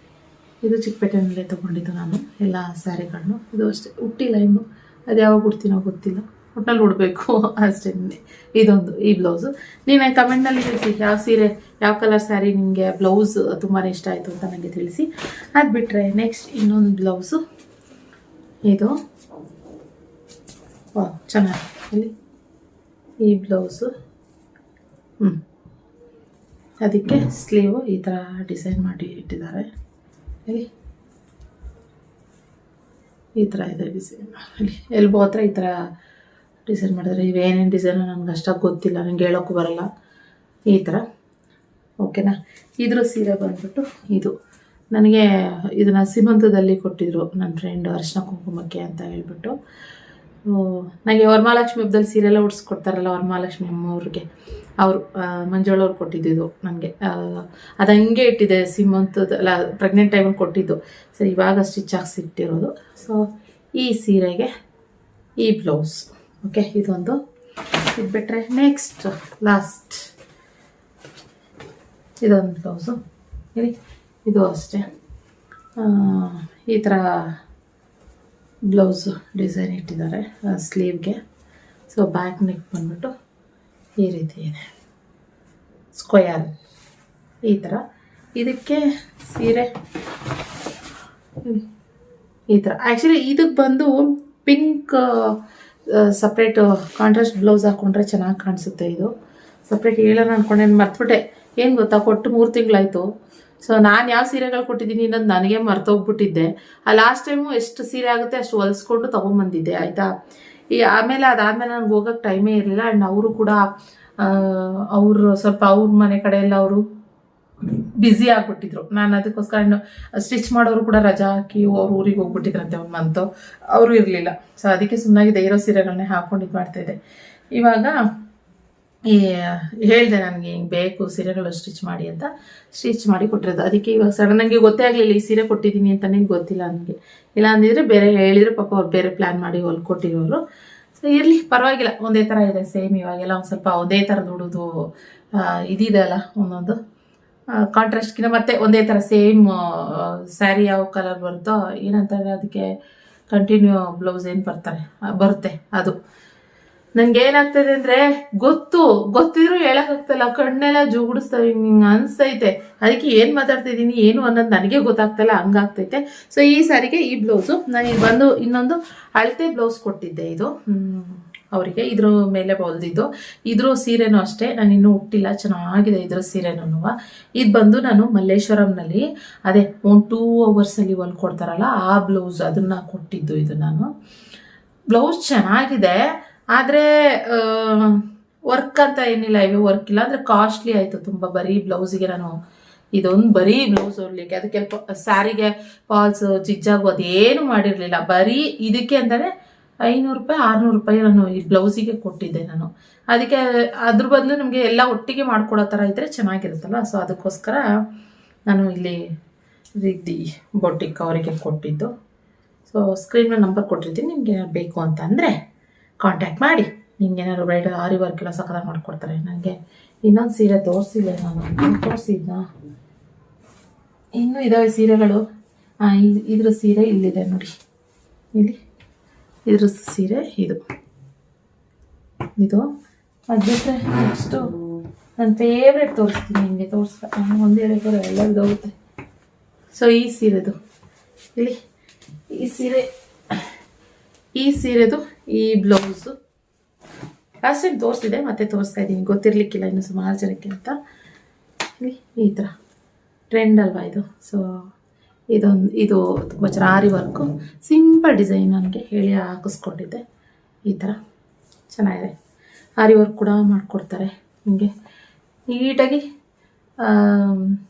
ಇದು ಚಿಕ್ಕಪೇಟೆನಲ್ಲೇ ತೊಗೊಂಡಿದ್ದು ನಾನು ಎಲ್ಲ ಸ್ಯಾರಿಗಳನ್ನು. ಇದು ಅಷ್ಟೇ ಉಟ್ಟಿಲ್ಲ ಇನ್ನು, ಅದು ಯಾವಾಗ ಉಡ್ತೀನೋ ಗೊತ್ತಿಲ್ಲ, ಒಟ್ಟಲ್ಲಿ ಉಡಬೇಕು ಅಷ್ಟೇ. ಈ ಬ್ಲೌಸು ನೀನು ಕಮೆಂಟ್ನಲ್ಲಿ ತಿಳಿಸಿ ಯಾವ ಸೀರೆ, ಯಾವ ಕಲರ್ ಸ್ಯಾರಿ ನಿಮಗೆ ಬ್ಲೌಸ್ ತುಂಬಾ ಇಷ್ಟ ಆಯಿತು ಅಂತ ನನಗೆ ತಿಳಿಸಿ. ಅದು ಬಿಟ್ಟರೆ ನೆಕ್ಸ್ಟ್ ಇನ್ನೊಂದು ಬ್ಲೌಸು ಇದು. ಚೆನ್ನಾಗಿ ಈ ಬ್ಲೌಸು. ಅದಕ್ಕೆ ಸ್ಲೀವು ಈ ಥರ ಡಿಸೈನ್ ಮಾಡಿ ಇಟ್ಟಿದ್ದಾರೆ. ಇಲ್ಲಿ ಈ ಥರ ಇದೆ ಡಿಸೈನ್. ಇಲ್ಲಿ ಎಲ್ಬೋ ಹತ್ರ ಈ ಥರ ಡಿಸೈನ್ ಮಾಡಿದ್ದಾರೆ. ಇವೇನೇನು ಡಿಸೈನು ನನಗೆ ಅಷ್ಟಾಗಿ ಗೊತ್ತಿಲ್ಲ, ನನಗೆ ಹೇಳೋಕ್ಕೂ ಬರೋಲ್ಲ. ಈ ಥರ ಓಕೆನಾ. ಇದ್ರ ಸೀರೆ ಬಂದ್ಬಿಟ್ಟು ಇದು ನನಗೆ ಇದನ್ನು ಸೀಮಂತದಲ್ಲಿ ಕೊಟ್ಟಿದ್ರು ನನ್ನ ಫ್ರೆಂಡ್, ಅರಿಶಿನ ಕುಂಕುಮಕ್ಕೆ ಅಂತ ಹೇಳ್ಬಿಟ್ಟು. ನನಗೆ ವರಮಹಾಲಕ್ಷ್ಮಿ ಹಬ್ಬದಲ್ಲಿ ಸೀರೆ ಎಲ್ಲ ಉಡ್ಸ್ಕೊಡ್ತಾರಲ್ಲ ವರಮಹಾಲಕ್ಷ್ಮಿ ಅಮ್ಮವ್ರಿಗೆ, ಅವರು ಮಂಜುಳವ್ರು ಕೊಟ್ಟಿದ್ದು ನನಗೆ. ಅದು ಹಂಗೆ ಇಟ್ಟಿದೆ, ಸೀಮಂತದಲ್ಲ ಪ್ರೆಗ್ನೆಂಟ್ ಟೈಮಲ್ಲಿ ಕೊಟ್ಟಿದ್ದು. ಸೊ ಇವಾಗ ಸ್ಟಿಚ್ ಹಾಕ್ಸಿಟ್ಟಿರೋದು. ಸೊ ಈ ಸೀರೆಗೆ ಈ ಬ್ಲೌಸ್. ಓಕೆ, ಇದೊಂದು. ಇದು ಬಿಟ್ಟರೆ ನೆಕ್ಸ್ಟ್ ಲಾಸ್ಟ್ ಇದೊಂದು ಬ್ಲೌಸು. ಇದು ಅಷ್ಟೇ ಈ ಥರ ಬ್ಲೌಸು ಡಿಸೈನ್ ಇಟ್ಟಿದ್ದಾರೆ ಸ್ಲೀವ್ಗೆ. ಸೊ ಬ್ಯಾಕ್ ನೆಕ್ ಬಂದ್ಬಿಟ್ಟು ಈ ರೀತಿ ಇದೆ, ಸ್ಕ್ವಯರ್ ಈ ಥರ. ಇದಕ್ಕೆ ಸೀರೆ ಈ ಥರ. ಆ್ಯಕ್ಚುಲಿ ಇದಕ್ಕೆ ಬಂದು ಪಿಂಕ್ ಸಪ್ರೇಟ್ ಕಾಂಟ್ರಾಸ್ಟ್ ಬ್ಲೌಸ್ ಹಾಕ್ಕೊಂಡ್ರೆ ಚೆನ್ನಾಗಿ ಕಾಣಿಸುತ್ತೆ. ಇದು ಸಪ್ರೇಟ್ ಹೇಳೋಣ ಅಂದ್ಕೊಂಡೆ, ಮರ್ತುಬಿಟ್ಟೆ. ಏನು ಗೊತ್ತಾ, ಕೊಟ್ಟು 3 ತಿಂಗಳಾಯಿತು. ಸೊ ನಾನು ಯಾವ ಸೀರೆಗಳು ಕೊಟ್ಟಿದ್ದೀನಿ ಅನ್ನೋದು ನನಗೆ ಮರ್ತೋಗ್ಬಿಟ್ಟಿದ್ದೆ. ಲಾಸ್ಟ್ ಟೈಮು ಎಷ್ಟು ಸೀರೆ ಆಗುತ್ತೆ ಅಷ್ಟು ಹೊಲಿಸ್ಕೊಂಡು ತೊಗೊಂಬಂದಿದ್ದೆ, ಆಯಿತಾ. ಆಮೇಲೆ ಅದಾದಮೇಲೆ ನನಗೆ ಹೋಗೋಕ್ಕೆ ಟೈಮೇ ಇರಲಿಲ್ಲ. ಆ್ಯಂಡ್ ಅವರು ಕೂಡ ಅವರು ಸ್ವಲ್ಪ ಅವ್ರ ಮನೆ ಕಡೆ ಎಲ್ಲ ಅವರು ಬ್ಯುಸಿ ಆಗಿಬಿಟ್ಟಿದ್ರು. ನಾನು ಅದಕ್ಕೋಸ್ಕರ ಇನ್ನು ಸ್ಟಿಚ್ ಮಾಡೋರು ಕೂಡ ರಜಾ ಹಾಕಿ ಅವ್ರು ಊರಿಗೆ ಹೋಗ್ಬಿಟ್ಟಿದ್ರಂತೆ 1 ಮಂತು, ಅವರು ಇರಲಿಲ್ಲ. ಸೊ ಅದಕ್ಕೆ ಸುಮ್ಮನಾಗಿ ಇರೋ ಸೀರೆಗಳನ್ನೇ ಹಾಕ್ಕೊಂಡು ಇದು ಮಾಡ್ತಾಯಿದ್ದೆ. ಇವಾಗ ಈ ಹೇಳಿದೆ ನನಗೆ ಹಿಂಗೆ ಬೇಕು ಸೀರೆಗಳು ಸ್ಟಿಚ್ ಮಾಡಿ ಅಂತ, ಸ್ಟಿಚ್ ಮಾಡಿ ಕೊಟ್ಟಿರೋದು. ಅದಕ್ಕೆ ಇವಾಗ ಸಡನ್ನಾಗಿ ಗೊತ್ತೇ ಆಗಲಿಲ್ಲ ಈ ಸೀರೆ ಕೊಟ್ಟಿದ್ದೀನಿ ಅಂತ ನನಗೆ ಗೊತ್ತಿಲ್ಲ ನನಗೆ. ಇಲ್ಲ ಅಂದಿದ್ರೆ ಬೇರೆ ಹೇಳಿದ್ರೆ ಪಾಪ ಅವ್ರು ಬೇರೆ ಪ್ಲ್ಯಾನ್ ಮಾಡಿ ಹೊಲ್ಕೊಟ್ಟಿರೋರು. ಸೊ ಇರಲಿ ಪರವಾಗಿಲ್ಲ, ಒಂದೇ ಥರ ಇದೆ ಸೇಮ್. ಇವಾಗೆಲ್ಲ ಒಂದು ಸ್ವಲ್ಪ ಒಂದೇ ಥರದ ಉಡೋದು ಇದಿದೆ ಅಲ್ಲ, ಒಂದೊಂದು ಕಾಂಟ್ರಾಸ್ಟ್ಗಿನ ಮತ್ತೆ ಒಂದೇ ಥರ ಸೇಮ್ ಸ್ಯಾರಿ ಯಾವ ಕಲರ್ ಬರುತ್ತೋ ಏನಂತಾರೆ ಅದಕ್ಕೆ ಕಂಟಿನ್ಯೂ ಬ್ಲೌಸ್ ಏನು ಬರುತ್ತೆ ಅದು. ನನ್ಗೆ ಏನಾಗ್ತದೆ ಅಂದ್ರೆ ಗೊತ್ತಿದ್ರು ಹೇಳಕ್ಕಾಗ್ತಲ್ಲ, ಕಣ್ಣೆಲ್ಲ ಜುಗುಡಿಸ್ತವೆ, ಹಿಂಗೆ ಅನ್ಸ್ತೈತೆ. ಅದಕ್ಕೆ ಏನ್ ಮಾತಾಡ್ತಿದ್ದೀನಿ ಏನು ಅನ್ನೋದು ನನಗೆ ಗೊತ್ತಾಗ್ತಲ್ಲ, ಹಂಗಾಗ್ತೈತೆ. ಸೊ ಈ ಸಾರಿಗೆ ಈ ಬ್ಲೌಸು ನನಗೆ ಬಂದು ಇನ್ನೊಂದು ಅಳತೆ ಬ್ಲೌಸ್ ಕೊಟ್ಟಿದ್ದೆ, ಇದು ಅವರಿಗೆ ಇದ್ರ ಮೇಲೆ ಹೊಲ್ದಿದ್ದು. ಇದ್ರ ಸೀರೆನೂ ಅಷ್ಟೇ ನಾನು ಇನ್ನೂ ಹುಟ್ಟಿಲ್ಲ, ಚೆನ್ನಾಗಿದೆ ಇದ್ರ ಸೀರೆನೂ. ಇದು ಬಂದು ನಾನು ಮಲ್ಲೇಶ್ವರಂನಲ್ಲಿ ಅದೇ 2 hours ಹೊಲ್ಕೊಡ್ತಾರಲ್ಲ ಆ ಬ್ಲೌಸ್, ಅದನ್ನ ಕೊಟ್ಟಿದ್ದು. ಇದು ನಾನು ಬ್ಲೌಸ್ ಚೆನ್ನಾಗಿದೆ, ಆದರೆ ವರ್ಕ್ ಅಂತ ಏನಿಲ್ಲ, ಇವೆ ವರ್ಕ್ ಇಲ್ಲ. ಅಂದರೆ ಕಾಸ್ಟ್ಲಿ ಆಯಿತು ತುಂಬ. ಬರೀ ಬ್ಲೌಸಿಗೆ ನಾನು ಇದೊಂದು ಬರೀ ಬ್ಲೌಸ್ ಹೊಡ್ಲಿಕ್ಕೆ, ಅದಕ್ಕೆ ಸ್ಯಾರಿಗೆ ಫಾಲ್ಸ್ ಜಿಜ್ಜಾಗು ಅದೇನು ಮಾಡಿರಲಿಲ್ಲ. ಬರೀ ಇದಕ್ಕೆ ಅಂತಲೇ 500 ರೂಪಾಯಿ 600 ರೂಪಾಯಿ ನಾನು ಈ ಬ್ಲೌಸಿಗೆ ಕೊಟ್ಟಿದ್ದೆ ನಾನು. ಅದಕ್ಕೆ ಅದ್ರ ಬದಲು ನಮಗೆ ಎಲ್ಲ ಒಟ್ಟಿಗೆ ಮಾಡ್ಕೊಡೋ ಥರ ಇದ್ದರೆ ಚೆನ್ನಾಗಿರುತ್ತಲ್ಲ. ಸೊ ಅದಕ್ಕೋಸ್ಕರ ನಾನು ಇಲ್ಲಿ ರೀತಿ ಬೊಟ್ಟಿಕ್ ಅವರಿಗೆ ಕೊಟ್ಟಿದ್ದು. ಸೊ ಸ್ಕ್ರೀನ್ ನಂಬರ್ ಕೊಟ್ಟಿರ್ತೀನಿ, ನಿಮ್ಗೆ ಬೇಕು ಅಂತ ಅಂದರೆ ಕಾಂಟ್ಯಾಕ್ಟ್ ಮಾಡಿ. ನಿಮ್ಗೆ ಏನಾದ್ರು ಬ್ರೈಡಲ್ ಆರಿ ವರ್ಕ್ ಎಲ್ಲ ಸಕಲ ಮಾಡಿಕೊಡ್ತಾರೆ. ನನಗೆ ಇನ್ನೊಂದು ಸೀರೆ ತೋರಿಸಿಲ್ಲ ನಾನು, ತೋರಿಸಿದ್ನ ಇನ್ನೂ ಇದಾವೆ ಸೀರೆಗಳು. ಇದ್ರ ಸೀರೆ ಇಲ್ಲಿದೆ ನೋಡಿ, ಇಲ್ಲಿ ಇದ್ರ ಸೀರೆ ಇದು ಅದು ಬಿಟ್ಟರೆ ನೆಕ್ಸ್ಟು ನನ್ನ ಫೇವ್ರೆಟ್ ತೋರಿಸ್ತೀನಿ ನಿಮಗೆ. ಒಂದು ಹೇಳಿದ್ರೆ ಎಲ್ಲರಿಗೂ ಹೋಗುತ್ತೆ. ಸೊ ಈ ಸೀರೆದು ಇಲ್ಲಿ ಈ ಸೀರೆದು ಈ ಬ್ಲೌಸು ಲಾಸ್ಟ್ ಟೈಮ್ ತೋರಿಸಿದೆ, ಮತ್ತೆ ತೋರಿಸ್ತಾ ಇದ್ದೀನಿ, ಗೊತ್ತಿರಲಿಕ್ಕಿಲ್ಲ ಇನ್ನು ಸುಮಾರು ಜನಕ್ಕೆ ಅಂತ. ಇಲ್ಲಿ ಈ ಥರ ಟ್ರೆಂಡ್ ಅಲ್ವಾ ಇದು. ಸೊ ಇದು ತುಂಬ ಆರಿ ವರ್ಕು, ಸಿಂಪಲ್ ಡಿಸೈನ್ ನನಗೆ ಹೇಳಿ ಹಾಕಿಸ್ಕೊಂಡಿದ್ದೆ. ಈ ಥರ ಚೆನ್ನಾಗಿದೆ. ಆರಿ ವರ್ಕ್ ಕೂಡ ಮಾಡಿಕೊಡ್ತಾರೆ ನಿಮಗೆ ನೀಟಾಗಿ,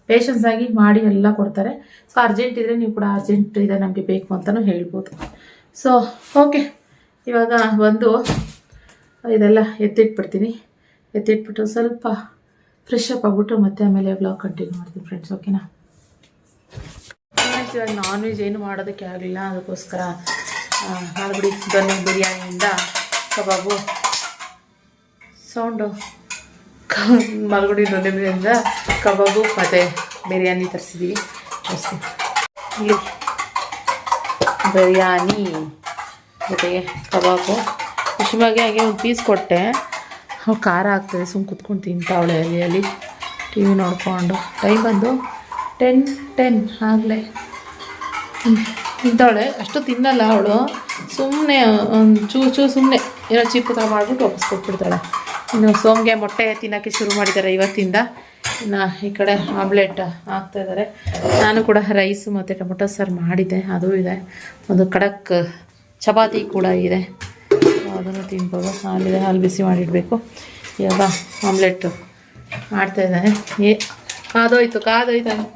ಪೇಷನ್ಸ್ ಆಗಿ ಮಾಡಿ ಎಲ್ಲ ಕೊಡ್ತಾರೆ. ಸೊ ಅರ್ಜೆಂಟ್ ಇದ್ದರೆ ನೀವು ಕೂಡ ಅರ್ಜೆಂಟ್ ಇದೆ ನಮಗೆ ಬೇಕು ಅಂತಲೂ ಹೇಳ್ಬೋದು. ಸೊ ಓಕೆ, ಇವಾಗ ಒಂದು ಇದೆಲ್ಲ ಎತ್ತಿಟ್ಬಿಡ್ತೀನಿ. ಎತ್ತಿಟ್ಬಿಟ್ಟು ಸ್ವಲ್ಪ ಫ್ರೆಶ್ ಅಪ್ ಆಗ್ಬಿಟ್ಟು ಮತ್ತೆ ಆಮೇಲೆ ವ್ಲಾಗ್ ಕಂಟಿನ್ಯೂ ಮಾಡ್ತೀನಿ ಫ್ರೆಂಡ್ಸ್. ಓಕೆನಾ? ಇವಾಗ ನಾನ್ ವೆಜ್ ಏನು ಮಾಡೋದಕ್ಕೆ ಆಗಲಿಲ್ಲ, ಅದಕ್ಕೋಸ್ಕರ ಮಾಡಿಬಿಡಿ ದೊನ್ನೆ ಬಿರಿಯಾನಿಯಿಂದ ಕಬಾಬು ಸೌಂಡು ಮಲ್ಗುಡಿ ದೊನ್ನೆ ಬಿರಿಯಾನಿಯಿಂದ ಕಬಾಬು ಮತ್ತು ಬಿರಿಯಾನಿ ತರಿಸಿದ್ದೀವಿ. ಇಲ್ಲಿ ಬಿರಿಯಾನಿ ಜೊತೆಗೆ ಕಬಾಬು. ಖುಷಿಮಾಗೆ ಹಾಗೆ ಒಂದು ಪೀಸ್ ಕೊಟ್ಟೆ, ಅವ್ಳು ಖಾರ ಆಗ್ತದೆ ಸುಮ್ಮನೆ ಕುತ್ಕೊಂಡು ತಿಂತಾವಳೆ ಅಲ್ಲಿ ಟಿ ವಿ ನೋಡಿಕೊಂಡು. ಟೈಮ್ ಬಂದು 10 ಆಗಲೇ ತಿಂತಾವಳೆ. ಅಷ್ಟು ತಿನ್ನಲ್ಲ ಅವಳು, ಸುಮ್ಮನೆ ಒಂದು ಚೂ ಸುಮ್ಮನೆ ಏನೋ ಚೀಪು ಥರ ಮಾಡಿಬಿಟ್ಟು ವಾಪಸ್ ಕೊಟ್ಬಿಡ್ತಾಳೆ. ಇನ್ನು ಸೋಮ್ಗೆ ಮೊಟ್ಟೆ ತಿನ್ನೋಕ್ಕೆ ಶುರು ಮಾಡಿದ್ದಾರೆ ಇವತ್ತಿಂದ. ಇನ್ನು ಈ ಕಡೆ ಆಮ್ಲೆಟ್ ಹಾಕ್ತಾಯಿದ್ದಾರೆ. ನಾನು ಕೂಡ ರೈಸು ಮತ್ತು ಟೊಮೊಟೊ ಸಾರು ಮಾಡಿದ್ದೆ, ಅದು ಇದೆ. ಒಂದು ಖಡಕ್ ಚಪಾತಿ ಕೂಡ ಇದೆ, ಅದನ್ನು ತಿನ್ಬೋದು. ಹಾಲಿದೆ, ಹಾಲು ಬಿಸಿ ಮಾಡಿಡಬೇಕು. ಇವಾಗ ಆಮ್ಲೆಟ್ಟು ಮಾಡ್ತಾಯಿದ್ದಾನೆ. ಕಾದೋಯ್ತು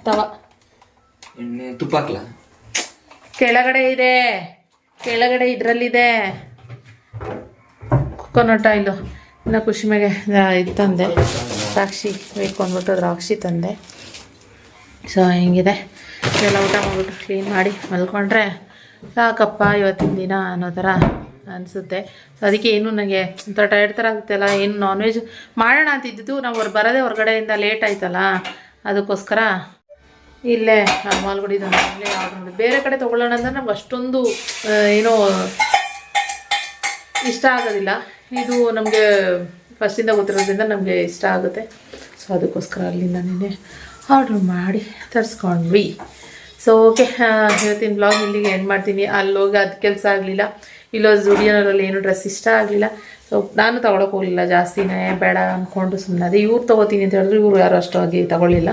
ತವ. ತುಪ್ಪ ಹಾಕ್ಲಾ? ಕೆಳಗಡೆ ಇದರಲ್ಲಿದೆ ಕೊಕೊನಟ್ ಆಯಿಲು. ಇನ್ನು ಖುಷಿಮೆಗೆ ಇದು ತಂದೆ, ದ್ರಾಕ್ಷಿ ಬೇಕು ಅಂದ್ಬಿಟ್ಟು ದ್ರಾಕ್ಷಿ ತಂದೆ. ಸೊ ಹಿಂಗಿದೆ. ಎಲ್ಲ ಊಟ ಮಾಡಿಬಿಟ್ಟು ಕ್ಲೀನ್ ಮಾಡಿ ಮಲ್ಕೊಂಡ್ರೆ ಸಾಕಪ್ಪ ಇವತ್ತಿನ ದಿನ ಅನ್ನೋ ಥರ ಅನಿಸುತ್ತೆ. ಸೊ ಅದಕ್ಕೆ ಏನು ನನಗೆ ಒಂಥರ ಟೈರ್ಡ್ ಥರ ಆಗುತ್ತಲ್ಲ, ಏನು ನಾನ್ ವೆಜ್ ಮಾಡೋಣ ಅಂತಿದ್ದು. ನಾವು ಬರೋದೇ ಹೊರಗಡೆಯಿಂದ ಲೇಟ್ ಆಯ್ತಲ್ಲ, ಅದಕ್ಕೋಸ್ಕರ ಇಲ್ಲೇ ಮಾಲ್ಗುಡಿದು ಇಲ್ಲೇ ಆರ್ಡ್ರ್ ಮಾಡಿ. ಬೇರೆ ಕಡೆ ತೊಗೊಳ್ಳೋಣ ಅಂದರೆ ನಮ್ಗೆ ಅಷ್ಟೊಂದು ಏನೋ ಇಷ್ಟ ಆಗೋದಿಲ್ಲ. ಇದು ನಮಗೆ ಫಸ್ಟಿಂದ ಗೊತ್ತಿರೋದ್ರಿಂದ ನಮಗೆ ಇಷ್ಟ ಆಗುತ್ತೆ. ಸೊ ಅದಕ್ಕೋಸ್ಕರ ಅಲ್ಲಿಂದ ನಿನ್ನೆ ಆರ್ಡ್ರ್ ಮಾಡಿ ತರಿಸ್ಕೊಂಡ್ವಿ. ಸೊ ಓಕೆ, ಇವತ್ತಿನ ಬ್ಲಾಗ್ ಇಲ್ಲಿಗೆ ಎಂಡ್ ಮಾಡ್ತೀನಿ. ಅಲ್ಲೋಗಿ ಅದು ಕೆಲಸ ಆಗಲಿಲ್ಲ, ಇಲ್ಲೋ ಜುಡಿಯೋನಲ್ಲಿ ಏನು ಡ್ರೆಸ್ ಇಷ್ಟ ಆಗಲಿಲ್ಲ. ಸೊ ನಾನು ತೊಗೊಳಕ್ಕೆ ಹೋಗಲಿಲ್ಲ, ಜಾಸ್ತಿನೇ ಬೇಡ ಅಂದ್ಕೊಂಡು ಸುಮ್ಮನೆ ಅದೇ. ಇವ್ರು ತೊಗೋತೀನಿ ಅಂತ ಹೇಳಿದ್ರು, ಇವರು ಯಾರು ಅಷ್ಟಾಗಿ ತೊಗೊಳ್ಳಿಲ್ಲ.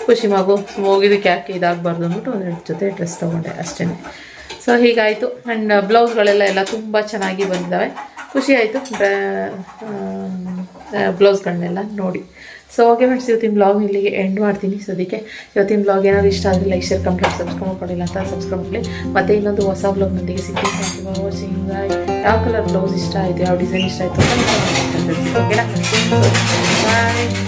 ಖುಷಿ ಮಗು ಹೋಗಿದ್ದಕ್ಕೆ ಯಾಕೆ ಇದಾಗಬಾರ್ದು ಅಂದ್ಬಿಟ್ಟು ಒಂದೆರಡು ಜೊತೆ ಡ್ರೆಸ್ ತೊಗೊಂಡೆ ಅಷ್ಟೇ. ಸೊ ಹೀಗಾಯಿತು. ಆ್ಯಂಡ್ ಬ್ಲೌಸ್ಗಳೆಲ್ಲ ತುಂಬ ಚೆನ್ನಾಗಿ ಬಂದಿದ್ದಾವೆ. ಖುಷಿ ಆಯಿತು ಬ್ಲೌಸ್ಗಳನ್ನೆಲ್ಲ ನೋಡಿ. ಸೊ ಓಕೆ ಫ್ರೆಂಡ್ಸ್, ಇವತ್ತಿನ ಬ್ಲಾಗ್ ಇಲ್ಲಿಗೆ ಎಂಡ್ ಮಾಡ್ತೀನಿ. ಸದ್ಯಕ್ಕೆ ಇವತ್ತಿನ ಬ್ಲಾಗ್ ಏನಾದ್ರು ಇಷ್ಟ ಆದರೆ ಲೈಕ್ ಶೇರ್ ಕಮೆಂಟ್ ಸಬ್ಸ್ಕ್ರೈಬ್ ಮಾಡ್ಕೊಂಡಿಲ್ಲ ಅಂತ ಸಬ್ಸ್ಕ್ರೈಬ್ ಮಾಡಲಿ. ಮತ್ತೆ ಇನ್ನೊಂದು ಹೊಸ ಬ್ಲಾಗ್ನೊಂದಿಗೆ ಸಿಗ್ತೀನಿ. ವಾಚಿಂಗ್. ಯಾವ ಕಲರ್ ಬ್ಲೌಸ್ ಇಷ್ಟ ಆಯಿತು, ಯಾವ ಡಿಸೈನ್ ಇಷ್ಟ ಆಯಿತು ಅಂತ ಓಕೆನಾ. ಬಾಯ್.